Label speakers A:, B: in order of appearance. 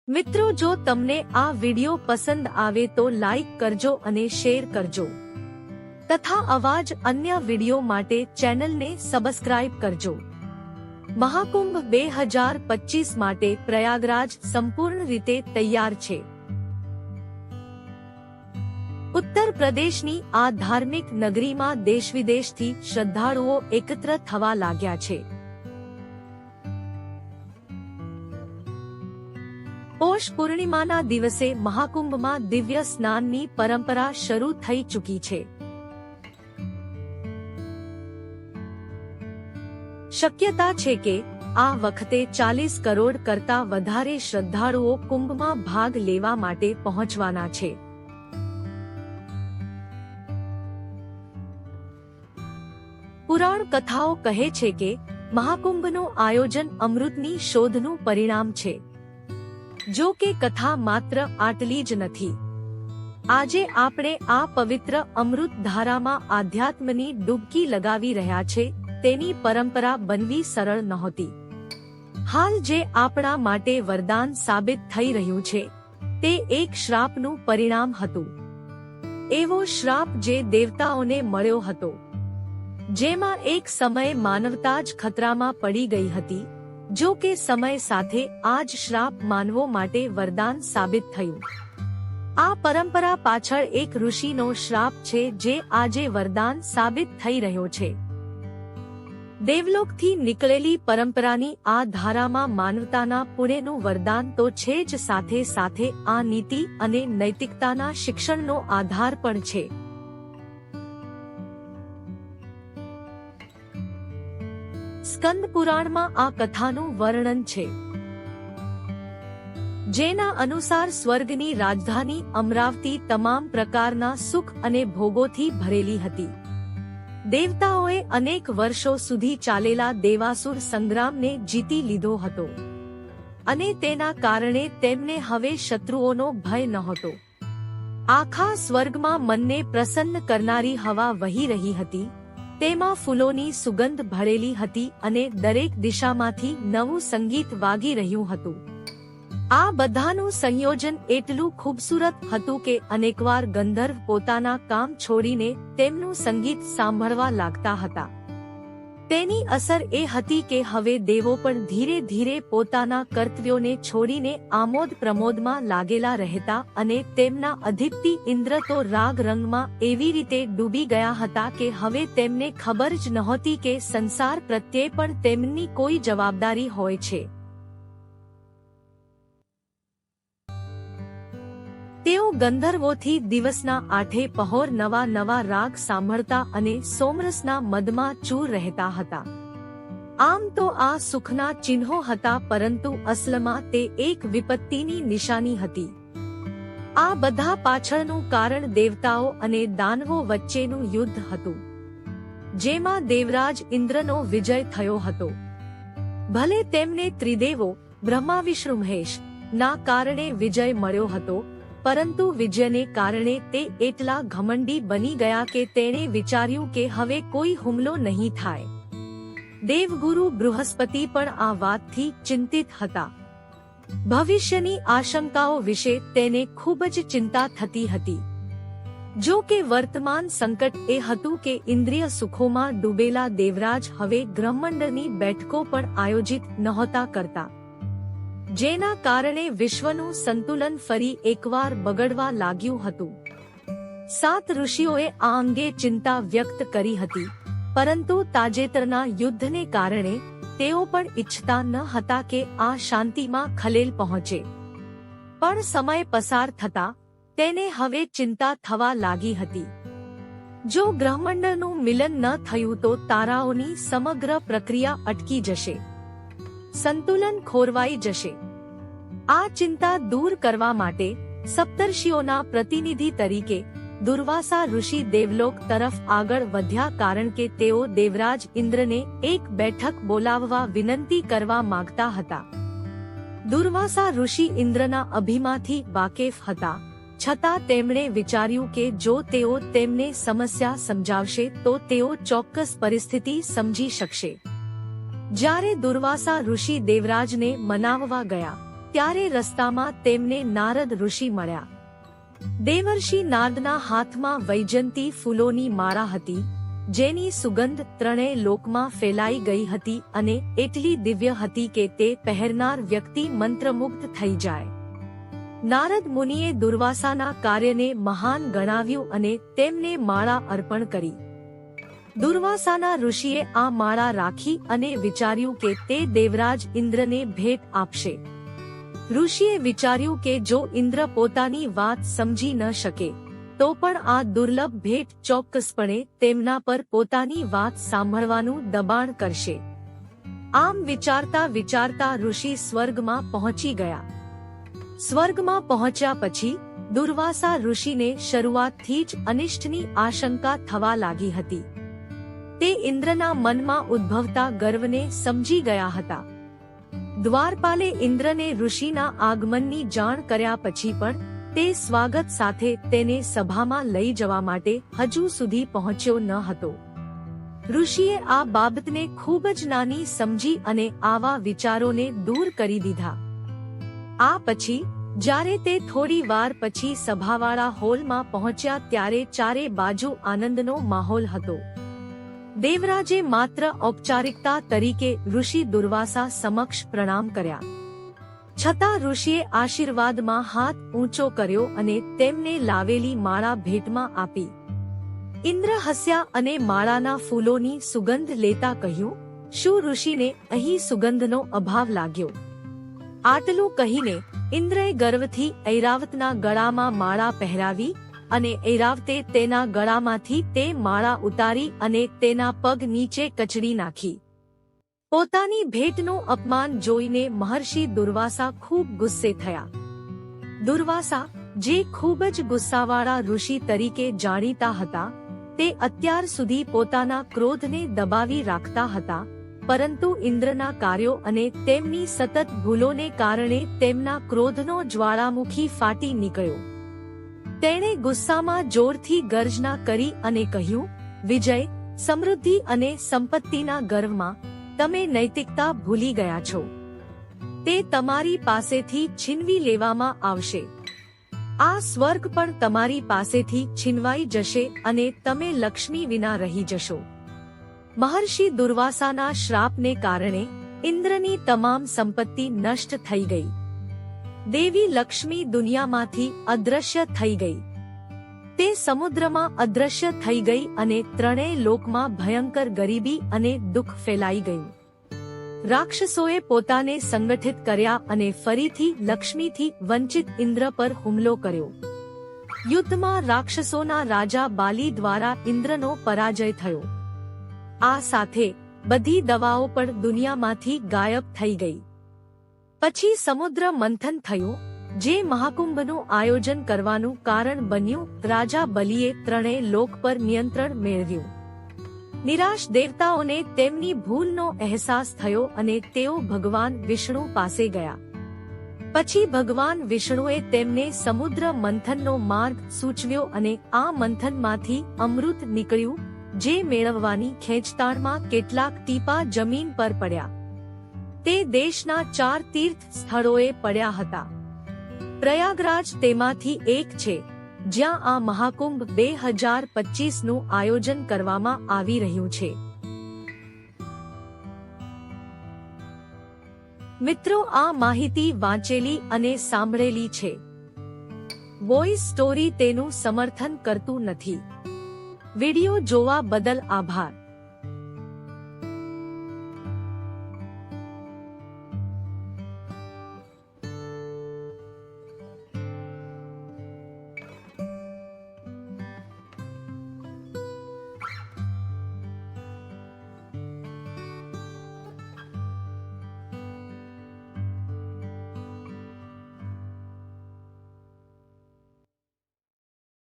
A: મિત્રો, જો તમને આ વિડિયો પસંદ આવે તો લાઈક કરજો અને શેર કરજો તથા આવા જ અન્ય વિડિયો માટે ચેનલને સબસ્ક્રાઇબ કરજો। મહાકુંભ 2025 માટે પ્રયાગરાજ સંપૂર્ણ રીતે તૈયાર છે। ઉત્તર પ્રદેશની આ ધાર્મિક નગરીમાં દેશ-વિદેશથી શ્રદ્ધાળુઓ એકત્ર થવા લાગ્યા છે। પોષ પૂર્ણિમાના દિવસે મહાકુંભમાં દિવ્ય સ્નાનની પરંપરા શરૂ થઈ ચૂકી છે। શક્યતા છે કે આ વખતે 40 કરોડ કરતા વધારે શ્રદ્ધાળુઓ કુંભમાં ભાગ લેવા માટે પહોંચવાના છે। પુરાણ કથાઓ કહે છે કે મહાકુંભનું આયોજન અમૃતની શોધનું પરિણામ છે। જો કે કથા માત્ર આટલી જ નથી। આજે આપણે આ પવિત્ર અમૃત ધારામાં આધ્યાત્મની ડૂબકી લગાવી રહ્યા છે। તેની પરંપરા બનવી સરળ નહોતી। હાલ જે આપણા માટે વરદાન સાબિત થઈ રહ્યું છે તે એક શ્રાપનું પરિણામ હતું। એવો શ્રાપ જે દેવતાઓને મળ્યો હતો, જેમાં એક સમયે માનવતા જ ખતરામાં પડી ગઈ હતી। જો કે સમય સાથે આ જ શ્રાપ માનવો માટે વરદાન સાબિત થયું। આ પરંપરા પાછળ એક ઋષિનો શ્રાપ છે જે આજે વરદાન સાબિત થઈ રહ્યો છે। દેવલોકથી નીકળેલી પરંપરાની આ ધારામાં માનવતાના પુણ્યનું વરદાન તો છે જ, સાથે સાથે આ નીતિ અને નૈતિકતાના શિક્ષણનો આધાર પણ છે। સ્કંદ પુરાણમાં આ કથાનું વર્ણન છે, જેના અનુસાર સ્વર્ગની રાજધાની અમરાવતી તમામ પ્રકારના સુખ અને ભોગોથી ભરેલી હતી। દેવતાઓએ અનેક વર્ષો સુધી ચાલેલા દેવાસુર સંગ્રામને જીતી લીધો હતો અને તેના કારણે તેમને હવે શત્રુઓનો ભય નહોતો। આખા સ્વર્ગમાં મનને પ્રસન્ન કરનારી હવા વહી રહી હતી। તેમાં ફૂલોની સુગંધ ભરેલી હતી અને દરેક દિશામાંથી નવું સંગીત વાગી રહ્યું હતું। આ બધાનું સંયોજન એટલું ખૂબસૂરત હતું કે અનેકવાર ગંધર્વ પોતાના કામ છોડીને તેમનું સંગીત સાંભળવા લાગતા હતા। તેની અસર એ હતી કે હવે દેવો પણ ધીરે ધીરે પોતાના કર્તવ્યોને છોડીને આમોદ પ્રમોદમાં લાગેલા રહેતા અને તેમના અધિપતિ ઇન્દ્ર તો રાગ રંગમાં એવી રીતે ડૂબી ગયા હતા કે હવે તેમને ખબર જ નહોતી કે સંસાર પ્રત્યે પણ તેમની કોઈ જવાબદારી હોય છે। તેઓ ગંધર્વોથી દિવસના 8 પહોર નવા નવા રાગ સાંભળતા અને સોમરસના મદમાં ચૂર રહેતા હતા। આમ તો આ સુખના ચિહ્નો હતા, પરંતુ અસલમાં તે એક વિપત્તિની નિશાની હતી। આ બધા પાછળનું કારણ દેવતાઓ અને દાનવો વચ્ચેનું યુદ્ધ હતું, જેમાં દેવરાજ ઇન્દ્રનો વિજય થયો હતો। ભલે તેમને ત્રિદેવો બ્રહ્મા વિષ્ણુ મહેશ ના કારણે વિજય મળ્યો હતો, પરંતુ વિજયને કારણે તે એટલા ઘમંડી બની ગયા કે તેણે વિચાર્યું કે હવે કોઈ હુમલો નહીં થાય। દેવગુરુ બૃહસ્પતિ પણ આ વાતથી ચિંતિત હતા। ભવિષ્યની આશંકાઓ વિશે તેને ખૂબ જ ચિંતા થતી હતી। જો કે વર્તમાન સંકટ એ હતું કે ઇન્દ્રિય સુખોમાં ડૂબેલા દેવરાજ હવે ગ્રહમંડળની બેઠકો પણ આયોજિત નહોતા કરતા, જેના કારણે વિશ્વનું સંતુલન ફરી એકવાર બગડવા લાગ્યું હતું। 7 ઋષિઓએ આ અંગે ચિંતા વ્યક્ત કરી હતી, પરંતુ તાજેતરના યુદ્ધને કારણે તેઓ પણ ઈચ્છતા ન હતા કે આ શાંતિમાં ખલેલ પહોંચે। પણ સમય પસાર થતા તેને હવે ચિંતા થવા લાગી હતી। જો ગ્રહમંડળનું મિલન ન થયું તો તારાઓની સમગ્ર પ્રક્રિયા અટકી જશે, સંતુલન ખોરવાઈ જશે। આ ચિંતા દૂર કરવા માટે સપ્તર્ષિઓના પ્રતિનિધિ તરીકે દુર્વાસા ઋષિ દેવલોક તરફ આગળ વધ્યા, કારણ કે તેઓ દેવરાજ ઇન્દ્રને એક બેઠક બોલાવવા વિનંતી કરવા માંગતા હતા। દુર્વાસા ઋષિ ઇન્દ્રના અભિમાથી વાકેફ હતા, છતાં તેમણે વિચાર્યું કે જો તેઓ તેમને સમસ્યા સમજાવશે તો તેઓ ચોક્કસ પરિસ્થિતિ સમજી શકશે। જ્યારે દુર્વાસા ઋષિ દેવરાજને મનાવવા ગયા ત્યારે રસ્તામાં તેમને નારદ ઋષિ મળ્યા. દેવર્ષિ નારદના હાથમાં વૈજયંતી ફૂલોની માળા હતી, જેની સુગંધ ત્રણેય લોકમાં ફેલાઈ ગઈ હતી અને એટલી દિવ્ય હતી કે તે પહેરનાર વ્યક્તિ મંત્રમુગ્ધ થઈ જાય. નારદ મુનિએ દુર્વાસાના કાર્યને મહાન ગણાવ્યું અને તેમને માળા અર્પણ કરી. દુર્વાસાના ઋષિએ આ માળા રાખી અને વિચાર્યું કે તે દેવરાજ ઇન્દ્રને ભેટ આપશે. ઋષિએ વિચાર્યું કે જો ઇન્દ્ર પોતાની વાત સમજી ન શકે તો પણ આ દુર્લભ ભેટ ચોક્કસપણે તેમના પર પોતાની વાત સાંભળવાનું દબાણ કરશે. આમ વિચારતા વિચારતા ઋષિ સ્વર્ગમાં પહોંચી ગયા. સ્વર્ગમાં પહોંચ્યા પછી દુર્વાસા ઋષિને શરૂઆતથી જ અનિષ્ટની આશંકા થવા લાગી હતી. તે ઇન્દ્રના મનમાં ઉદ્ભવતા ગર્વને સમજી ગયા હતા. દ્વારપાલે ઇન્દ્રને ઋષિના આગમનની જાણ કર્યા પછી પણ તે સ્વાગત સાથે તેને સભામાં લઈ જવા માટે હજુ સુધી પહોંચ્યો ન હતો. ઋષિએ આ બાબતને ખૂબ જ નાની સમજી અને આવા વિચારોને દૂર કરી દીધા. આ પછી જ્યારે તે થોડી વાર પછી સભાવાળા હોલમાં પહોંચ્યા ત્યારે ચારે બાજુ આનંદનો માહોલ હતો. દેવરાજે માત્ર ઔપચારિકતા તરીકે ઋષિ દુર્વાસા સમક્ષ પ્રણામ કર્યા. છતાં ઋષિએ આશીર્વાદમાં હાથ ઊંચો કર્યો અને તેમને લાવેલી માળા ભેટમાં આપી. ઇન્દ્ર હસ્યા અને માળાના ફૂલોની સુગંધ લેતા કહ્યું, શું ઋષિને અહીં સુગંધનો અભાવ લાગ્યો? આટલું કહીને ઇન્દ્રએ ગર્વથી ઐરાવતના ગળામાં માળા પહેરાવી અને ઐરાવતે તેના ગળામાંથી તે માળા ઉતારી અને તેના પગ નીચે કચડી નાખી. પોતાની ભેટનું અપમાન જોઈને મહર્ષિ દુર્વાસા ખૂબ ગુસ્સે થયા. દુર્વાસા, જે ખૂબ જ ગુસ્સાવાળા ઋષિ તરીકે જાણીતા હતા, તે અત્યાર સુધી પોતાના ક્રોધને દબાવી રાખતા હતા, પરંતુ ઇન્દ્રના કાર્યો અને તેમની સતત ભૂલોને કારણે તેમના ક્રોધનો જ્વાળામુખી ફાટી નીકળ્યો. તેણે ગુસ્સામાં જોરથી ગર્જના કરી અને કહ્યું, વિજય, સમૃદ્ધિ અને સંપત્તિના ગર્વમાં તમે નૈતિકતા ભૂલી ગયા છો. તે તમારી પાસેથી છીનવી લેવામાં આવશે. આ સ્વર્ગ પણ તમારી પાસેથી છીનવાઈ જશે અને તમે લક્ષ્મી વિના રહી જશો. મહર્ષિ દુર્વાસાના શ્રાપને કારણે ઇન્દ્રની તમામ સંપત્તિ નષ્ટ થઈ ગઈ. દેવી લક્ષ્મી દુનિયામાંથી અદ્રશ્ય થઈ ગઈ. તે સમુદ્રમાં અદ્રશ્ય થઈ ગઈ અને ત્રણેય લોકમાં ભયંકર ગરીબી અને દુઃખ ફેલાઈ ગયું. રાક્ષસોએ પોતાને સંગઠિત કર્યા અને ફરીથી લક્ષ્મીથી વંચિત ઇન્દ્ર પર હુમલો કર્યો. યુદ્ધમાં રાક્ષસોના રાજા બાલી દ્વારા ઇન્દ્રનો પરાજય થયો. આ સાથે બધી દવાઓ પણ દુનિયામાંથી ગાયબ થઈ ગઈ. પછી સમુદ્ર મંથન થયું, જે મહાકુંભનું આયોજન કરવાનું કારણ બન્યું. રાજા બલિએ ત્રણેય લોક પર નિયંત્રણ મેળવ્યું. નિરાશ દેવતાઓને તેમની ભૂલનો અહેસાસ થયો અને તેઓ ભગવાન વિષ્ણુ પાસે ગયા. પછી ભગવાન વિષ્ણુએ તેમને સમુદ્ર મંથનનો માર્ગ સૂચવ્યો અને આ મંથનમાંથી અમૃત નીકળ્યું, જે મેળવવાની ખેંચતાણમાં કેટલાક ટીપા જમીન પર પડ્યા. તે દેશના 4 તીર્થ સ્થળોએ પડ્યા હતા. પ્રયાગરાજ તેમાંથી એક છે, જ્યાં આ મહાકુંભ 2025નું આયોજન કરવામાં આવી રહ્યું છે. મિત્રો, આ માહિતી વાંચેલી અને સાંભળેલી છે. વોઇસ સ્ટોરી તેનું સમર્થન કરતું નથી. વિડિયો જોવા બદલ આભાર.